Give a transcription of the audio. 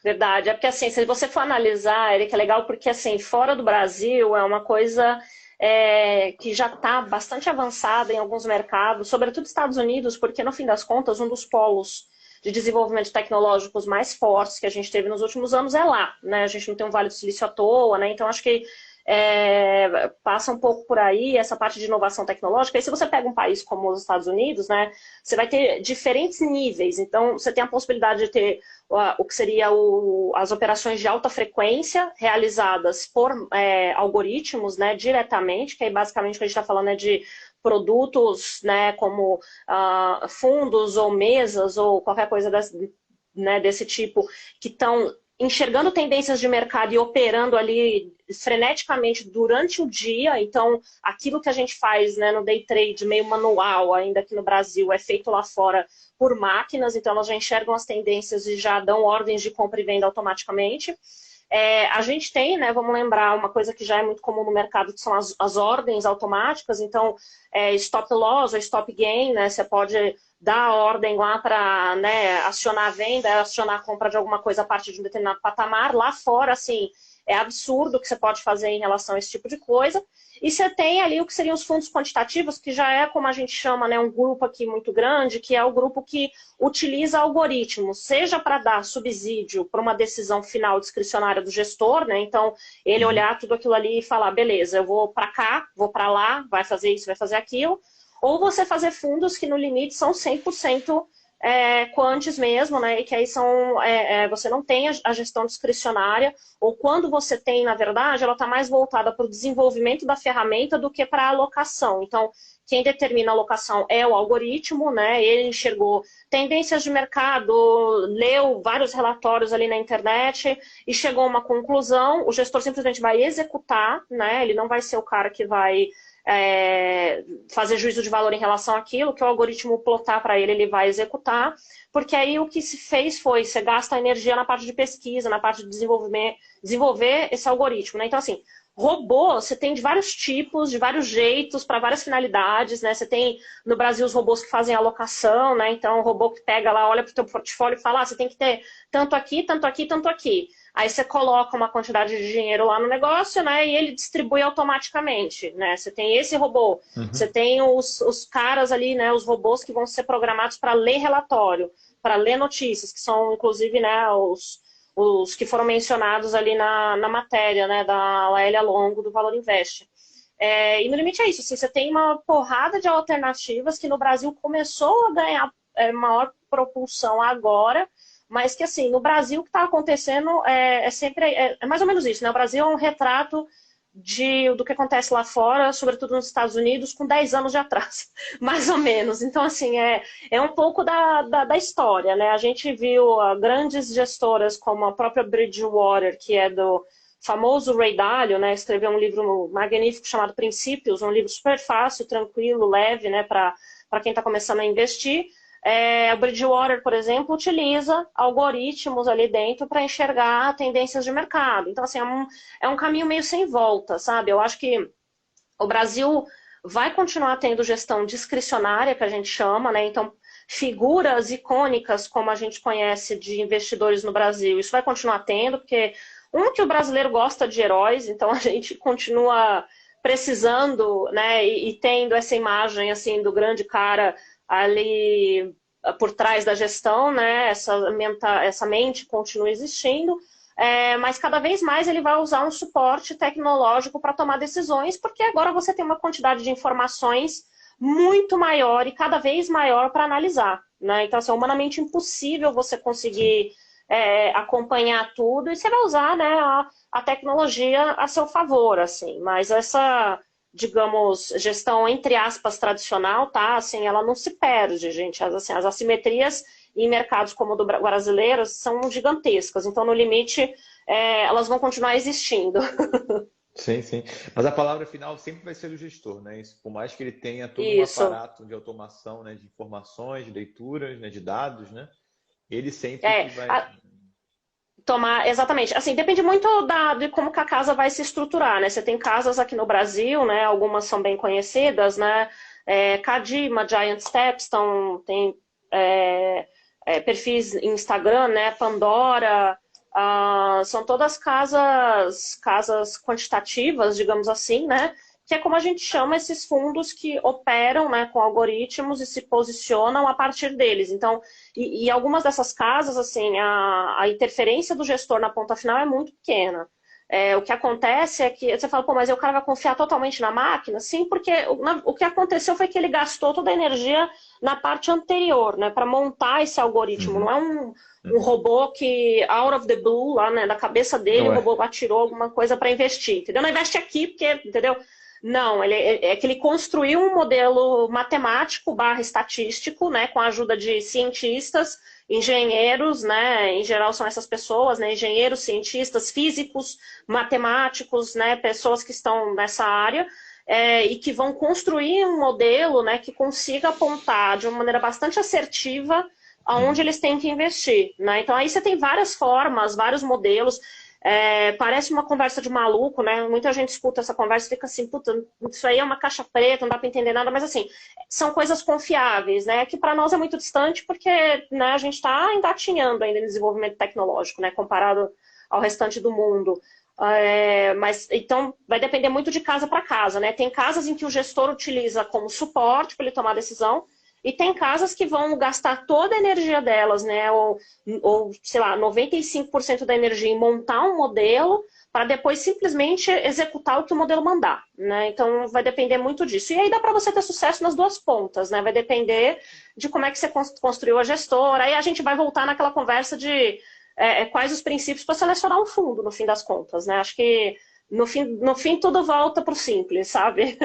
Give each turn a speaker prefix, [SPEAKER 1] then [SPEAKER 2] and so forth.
[SPEAKER 1] Verdade. É porque, assim, se você for analisar, Eric, é legal porque, assim, fora do Brasil é uma coisa que já está bastante avançada em alguns mercados, sobretudo Estados Unidos, porque, no fim das contas, um dos polos de desenvolvimento tecnológicos mais fortes que a gente teve nos últimos anos é lá, né? A gente não tem um Vale do Silício à toa, né? Então, acho que passa um pouco por aí essa parte de inovação tecnológica. E se você pega um país como os Estados Unidos, né, você vai ter diferentes níveis. Então, você tem a possibilidade de ter o que seria as operações de alta frequência realizadas por algoritmos, né, diretamente, que aí basicamente o que a gente está falando é de produtos, né, como fundos ou mesas ou qualquer coisa né, desse tipo, que estão enxergando tendências de mercado e operando ali freneticamente durante o dia. Então, aquilo que a gente faz, né, no day trade meio manual, ainda aqui no Brasil, é feito lá fora por máquinas, então elas já enxergam as tendências e já dão ordens de compra e venda automaticamente. A gente tem, né, vamos lembrar, uma coisa que já é muito comum no mercado, que são as ordens automáticas. Então, stop loss ou stop gain, né, você pode dar a ordem lá para, né, acionar a venda, acionar a compra de alguma coisa a partir de um determinado patamar. Lá fora, assim, é absurdo o que você pode fazer em relação a esse tipo de coisa. E você tem ali o que seriam os fundos quantitativos, que já é, como a gente chama, né, um grupo aqui muito grande, que é o grupo que utiliza algoritmos, seja para dar subsídio para uma decisão final discricionária do gestor, né? Então, ele
[SPEAKER 2] Uhum.
[SPEAKER 1] olhar tudo aquilo ali e falar, beleza, eu vou para cá, vou para lá, vai fazer isso, vai fazer aquilo. Ou você fazer fundos que no limite são 100% quantes mesmo, né? E que aí você não tem a gestão discricionária, ou quando você tem, na verdade, ela está mais voltada para o desenvolvimento da ferramenta do que para a alocação. Então, quem determina a alocação é o algoritmo, né? Ele enxergou tendências de mercado, leu vários relatórios ali na internet e chegou a uma conclusão. O gestor simplesmente vai executar, né? Ele não vai ser o cara que vai fazer juízo de valor em relação àquilo, que o algoritmo plotar para ele, ele vai executar, porque aí o que se fez foi, você gasta energia na parte de pesquisa, na parte de desenvolver esse algoritmo, né? Então, assim, robô, você tem de vários tipos, de vários jeitos, para várias finalidades, né? Você tem no Brasil os robôs que fazem alocação, né? Então, o robô que pega lá, olha para o teu portfólio e fala, você tem que ter tanto aqui, tanto aqui, tanto aqui. Aí você coloca uma quantidade de dinheiro lá no negócio, né? E ele distribui automaticamente, né? Você tem esse robô, você
[SPEAKER 2] Uhum.
[SPEAKER 1] tem os caras ali, né? Os robôs que vão ser programados para ler relatório, para ler notícias, que são, inclusive, né? Os que foram mencionados ali na matéria, né? Da Laélia Longo, do Valor Invest. E no limite é isso, assim, você tem uma porrada de alternativas que no Brasil começou a ganhar maior propulsão agora, mas que, assim, no Brasil o que está acontecendo é mais ou menos isso, né? O Brasil é um retrato do que acontece lá fora, sobretudo nos Estados Unidos, com 10 anos de atraso, mais ou menos. Então, assim, é um pouco da história, né? A gente viu grandes gestoras como a própria Bridgewater, que é do famoso Ray Dalio, né? Escreveu um livro magnífico chamado Princípios, um livro super fácil, tranquilo, leve, né? Para quem está começando a investir. O Bridgewater, por exemplo, utiliza algoritmos ali dentro para enxergar tendências de mercado. Então, assim, é um caminho meio sem volta, sabe? Eu acho que o Brasil vai continuar tendo gestão discricionária, que a gente chama, né? Então, figuras icônicas, como a gente conhece de investidores no Brasil, isso vai continuar tendo, porque que o brasileiro gosta de heróis, então a gente continua precisando, né, e tendo essa imagem assim do grande cara ali por trás da gestão, né, essa mente continua existindo, mas cada vez mais ele vai usar um suporte tecnológico para tomar decisões, porque agora você tem uma quantidade de informações muito maior e cada vez maior para analisar, né? Então, assim, é humanamente impossível você
[SPEAKER 2] Sim.
[SPEAKER 1] conseguir acompanhar tudo, e você vai usar, né, a tecnologia a seu favor, assim, mas essa, digamos, gestão, entre aspas, tradicional, tá, assim, ela não se perde, gente, as assimetrias em mercados como o do brasileiro são gigantescas, então, no limite, elas vão continuar existindo.
[SPEAKER 2] Sim, sim. Mas a palavra final sempre vai ser do gestor, né? Isso, por mais que ele tenha todo um
[SPEAKER 1] Isso.
[SPEAKER 2] aparato de automação, né, de informações, de leituras, né, de dados, né? Ele sempre
[SPEAKER 1] É,
[SPEAKER 2] que vai.
[SPEAKER 1] tomar, exatamente. Assim, depende muito de como que a casa vai se estruturar, né? Você tem casas aqui no Brasil, né? Algumas são bem conhecidas, né? Cadima, Giant Steps, tem perfis em Instagram, né? Pandora, são todas casas quantitativas, digamos assim, né? Que é como a gente chama esses fundos que operam, né, com algoritmos e se posicionam a partir deles. Então, e algumas dessas casas, assim, a interferência do gestor na ponta final é muito pequena. O que acontece é que você fala, pô, mas o cara vai confiar totalmente na máquina? Sim, porque o que aconteceu foi que ele gastou toda a energia na parte anterior, né, para montar esse algoritmo. Não é um robô que, out of the blue, lá, né, da cabeça dele,
[SPEAKER 2] Não
[SPEAKER 1] o
[SPEAKER 2] é.
[SPEAKER 1] robô atirou alguma coisa para investir, entendeu? Não investe aqui, porque, entendeu? Não, é que ele construiu um modelo matemático barra estatístico, né, com a ajuda de cientistas, engenheiros, né, em geral são essas pessoas, né, engenheiros, cientistas, físicos, matemáticos, né, pessoas que estão nessa área, e que vão construir um modelo, né, que consiga apontar de uma maneira bastante assertiva aonde eles têm que investir, né? Então aí você tem várias formas, vários modelos. Parece uma conversa de maluco, né? Muita gente escuta essa conversa e fica assim, puta, isso aí é uma caixa preta, não dá para entender nada, mas assim, são coisas confiáveis, né? Que para nós é muito distante porque, né, a gente está engatinhando ainda no desenvolvimento tecnológico, né? Comparado ao restante do mundo. Mas então vai depender muito de casa para casa, né? Tem casas em que o gestor utiliza como suporte para ele tomar decisão, e tem casas que vão gastar toda a energia delas, né? Ou sei lá, 95% da energia em montar um modelo para depois simplesmente executar o que o modelo mandar, né? Então vai depender muito disso. E aí dá para você ter sucesso nas duas pontas, né? Vai depender de como é que você construiu a gestora. Aí a gente vai voltar naquela conversa de quais os princípios para selecionar um fundo, no fim das contas, né? Acho que no fim tudo volta para o simples, sabe?